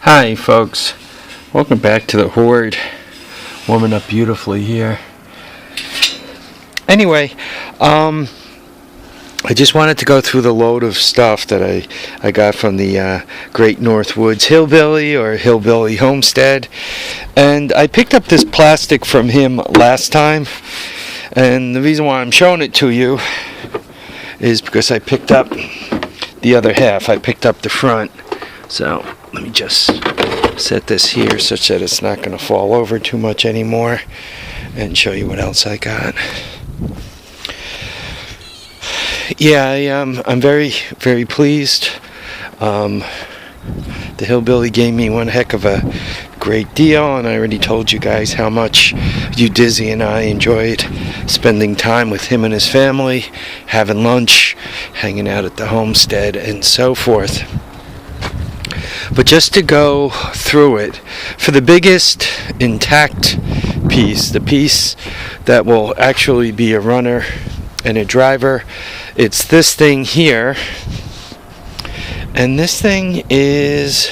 Hi folks, welcome back to the Hoard. Warming up beautifully here. Anyway, I just wanted to go through the load of stuff that I got from the Great North Woods Hillbilly or Hillbilly Homestead. And I picked up this plastic from him last time. And the reason why I'm showing it to you is because I picked up the other half. I picked up the front. So let me just set this here such that it's not going to fall over too much anymore and show you what else I got. Yeah, I'm very, very pleased. The Hillbilly gave me one heck of a great deal, and I already told you guys how much you, Dizzy, and I enjoyed spending time with him and his family, having lunch, hanging out at the homestead, and so forth. But just to go through it, for the biggest intact piece, the piece that will actually be a runner and a driver, it's this thing here. And this thing is,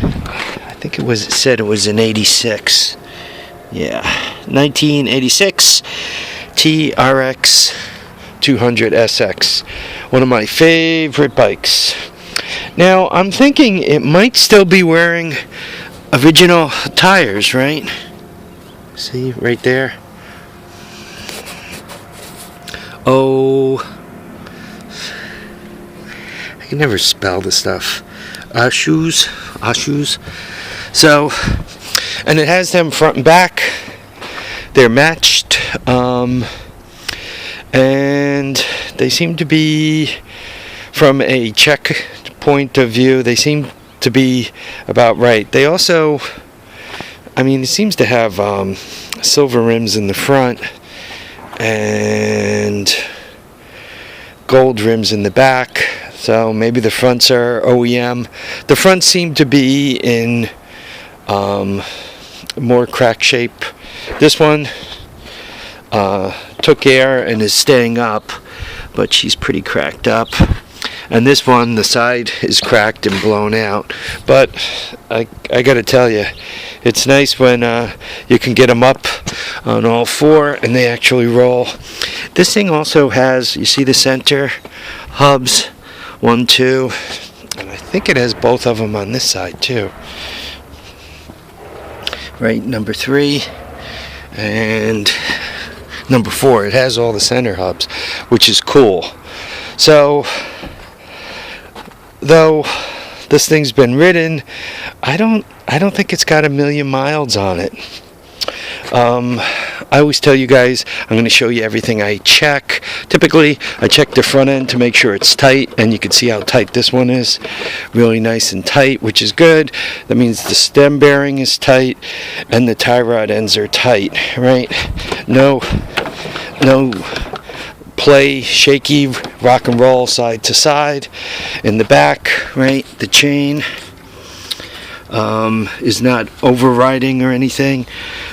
I think it said it was an 86. Yeah, 1986 TRX200SX. One of my favorite bikes. Now, I'm thinking it might still be wearing original tires, right? See, right there. Oh, I can never spell the stuff. Shoes. So, and it has them front and back. They're matched. And they seem to be, from a check point of view, they seem to be about right. They also, it seems to have silver rims in the front and gold rims in the back. So maybe the fronts are OEM. The fronts seem to be in more crack shape. This one took air and is staying up, but she's pretty cracked up. And this one, the side is cracked and blown out. But I got to tell you, it's nice when you can get them up on all four and they actually roll. This thing also has, you see the center hubs, 1, 2, and I think it has both of them on this side too. Right, number 3 and number 4. It has all the center hubs, which is cool. So, though this thing's been ridden, I don't think it's got 1,000,000 miles on it. I always tell you guys, I'm going to show you everything I check. Typically, I check the front end to make sure it's tight, and you can see how tight this one is. Really nice and tight, which is good. That means the stem bearing is tight, and the tie rod ends are tight, right? No play, shaky, rock and roll side to side. In the back, right, the chain is not overriding or anything.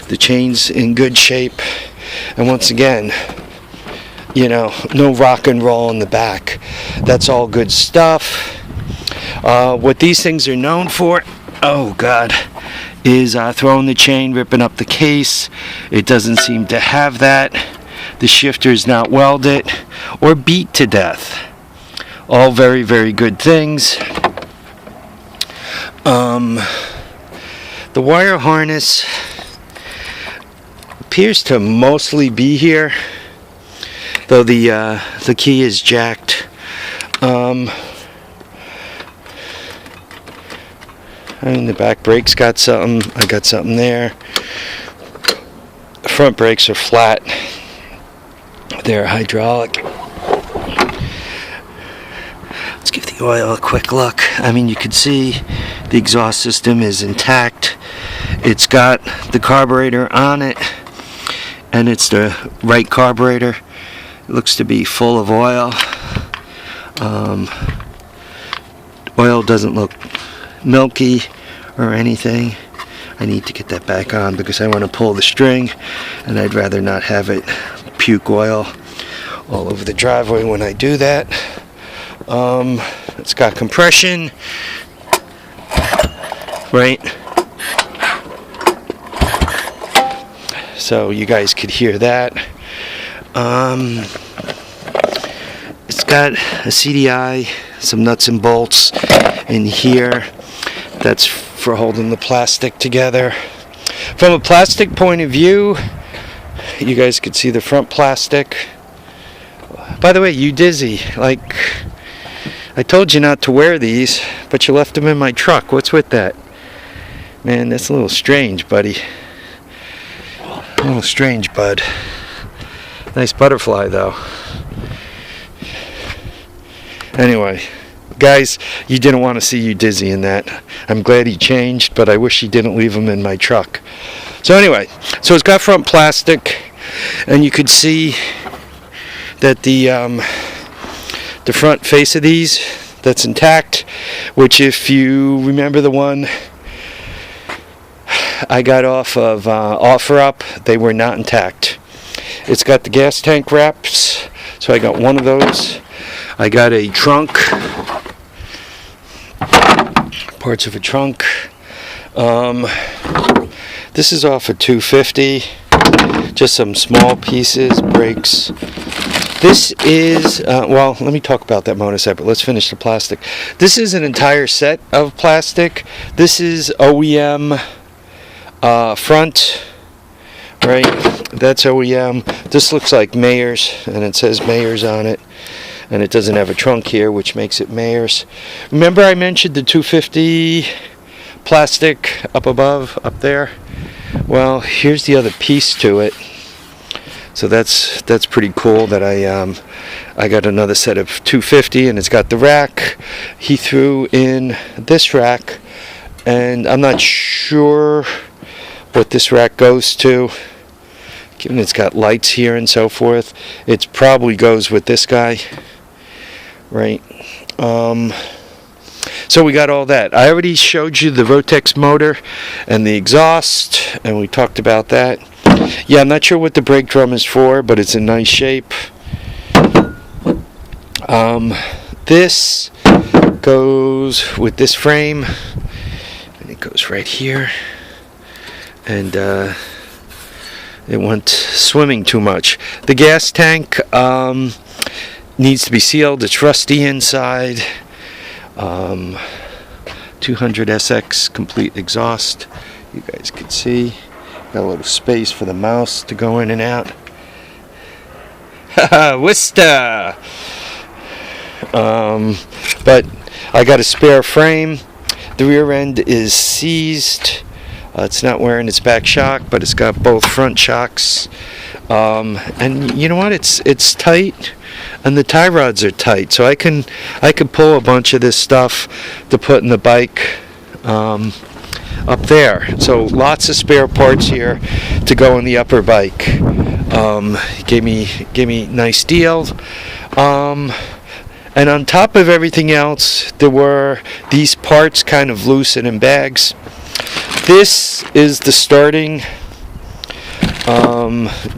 The chain's in good shape. And once again, no rock and roll in the back. That's all good stuff. What these things are known for, oh God, is throwing the chain, ripping up the case. It doesn't seem to have that. The shifter is not welded or beat to death. All very, very good things. The wire harness appears to mostly be here, though the key is jacked. The back brakes got something. I got something there. The front brakes are flat. They're hydraulic. Let's give the oil a quick look. You can see the exhaust system is intact. It's got the carburetor on it, and it's the right carburetor. It looks to be full of oil. Oil doesn't look milky or anything. I need to get that back on because I want to pull the string, and I'd rather not have it puke oil all over the driveway when I do that. It's got compression. right? So you guys could hear that. It's got a CDI, some nuts and bolts in here. That's for holding the plastic together. From a plastic point of view, you guys could see the front plastic. By the way, you dizzy, like, I told you not to wear these, but you left them in my truck. What's with that? Man, that's a little strange, buddy. A little strange, bud. Nice butterfly, though. Anyway, guys, you didn't want to see you dizzy in that. I'm glad he changed, but I wish he didn't leave them in my truck. So anyway, so it's got front plastic, and you could see that the front face of these, that's intact, which if you remember the one I got off of OfferUp, they were not intact. It's got the gas tank wraps, so I got one of those. I got a trunk, parts of a trunk. This is off a 250, just some small pieces, brakes. This is, well, let me talk about that motorcycle. Let's finish the plastic. This is an entire set of plastic. This is OEM front, right? That's OEM. This looks like Mayors, and it says Mayors on it. And it doesn't have a trunk here, which makes it Mayors. Remember I mentioned the 250 plastic up above, up there? Well, here's the other piece to it. So that's pretty cool that I got another set of 250, and it's got the rack. He threw in this rack, and I'm not sure what this rack goes to. Given it's got lights here and so forth, it probably goes with this guy, right? So we got all that. I already showed you the Rotex motor and the exhaust, and we talked about that. Yeah, I'm not sure what the brake drum is for, but it's in nice shape. This goes with this frame, and it goes right here. And it went swimming too much. The gas tank needs to be sealed. It's rusty inside. 200SX complete exhaust. You guys can see. Got a little space for the mouse to go in and out. Haha, Wista! But I got a spare frame. The rear end is seized. It's not wearing its back shock, but it's got both front shocks. And you know what? It's tight, and the tie rods are tight. So I can pull a bunch of this stuff to put in the bike up there. So lots of spare parts here to go in the upper bike. Gave me nice deal. And on top of everything else, there were these parts kind of loose and in bags. This is the starting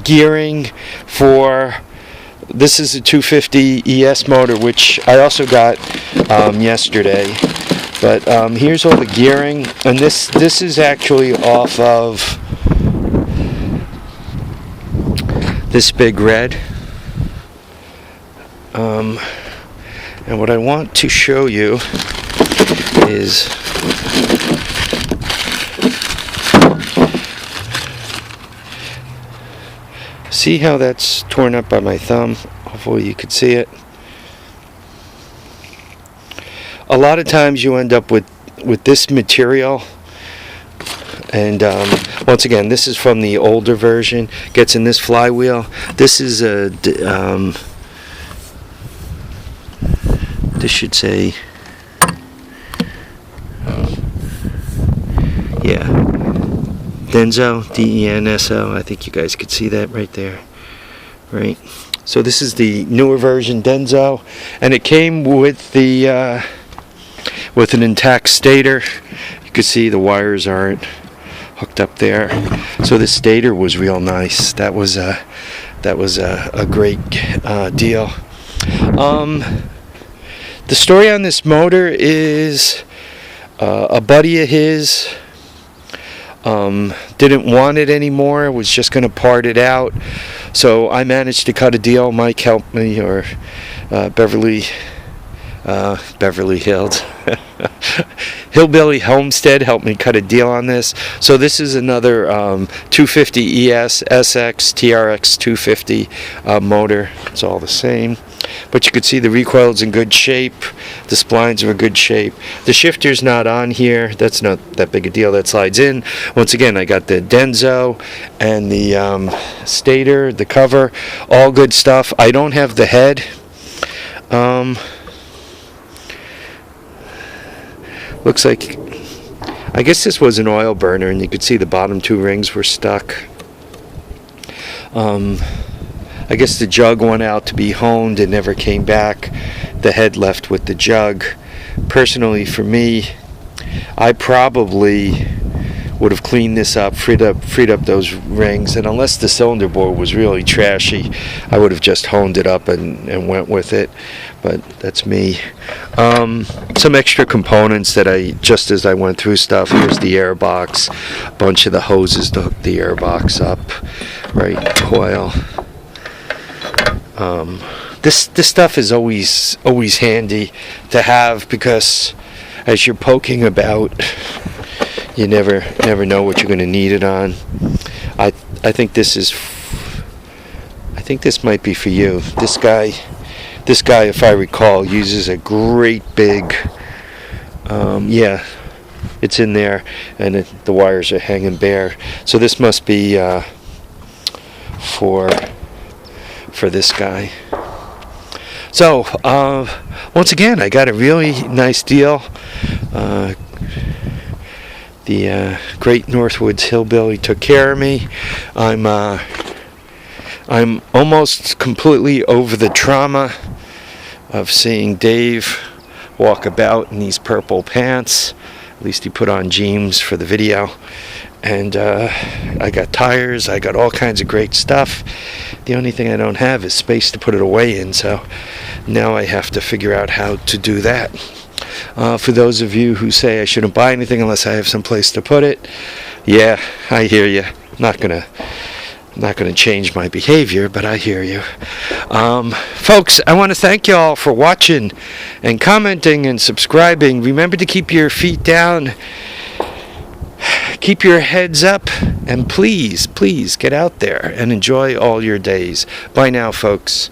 gearing for, this is a 250 ES motor, which I also got yesterday. But here's all the gearing, and this is actually off of this big red. And what I want to show you is see how that's torn up by my thumb. Hopefully you could see it. A lot of times you end up with this material, and once again, this is from the older version. Gets in this flywheel. This is a this should say, yeah, Denso, D-E-N-S-O. I think you guys could see that right there, right? So this is the newer version Denso, and it came with the with an intact stator. You can see the wires aren't hooked up there. So this stator was real nice. That was a great deal. The story on this motor is A buddy of his didn't want it anymore, was just going to part it out, so I managed to cut a deal. Mike helped me, or Beverly Hills Hillbilly Homestead helped me cut a deal on this. So this is another 250 ES SX TRX250 motor. It's all the same, but you could see the recoil's in good shape, the splines are in good shape. The shifter's not on here, that's not that big a deal, that slides in. Once again, I got the Denso and the stator, the cover, all good stuff. I don't have the head. Looks like, I guess this was an oil burner, and you could see the bottom two rings were stuck. I guess the jug went out to be honed and never came back. The head left with the jug. Personally, for me, I probably would have cleaned this up, freed up those rings, and unless the cylinder bore was really trashy, I would have just honed it up and went with it. But that's me. Some extra components that just as I went through stuff. Here's the air box, a bunch of the hoses to hook the air box up, right, coil. This stuff is always handy to have, because as you're poking about, you never know what you're going to need it on. I think this might be for you. This guy, if I recall, uses a great big, yeah, it's in there, and the wires are hanging bare. So this must be for this guy. So once again, I got a really nice deal. The Great Northwoods Hillbilly took care of me. I'm almost completely over the trauma of seeing Dave walk about in these purple pants. At least he put on jeans for the video. And I got tires, I got all kinds of great stuff. The only thing I don't have is space to put it away in, so now I have to figure out how to do that. For those of you who say I shouldn't buy anything unless I have some place to put it, yeah, I hear you. I'm not gonna change my behavior, but I hear you. Folks, I want to thank you all for watching and commenting and subscribing. Remember to keep your feet down, keep your heads up, and please get out there and enjoy all your days. Bye now, folks.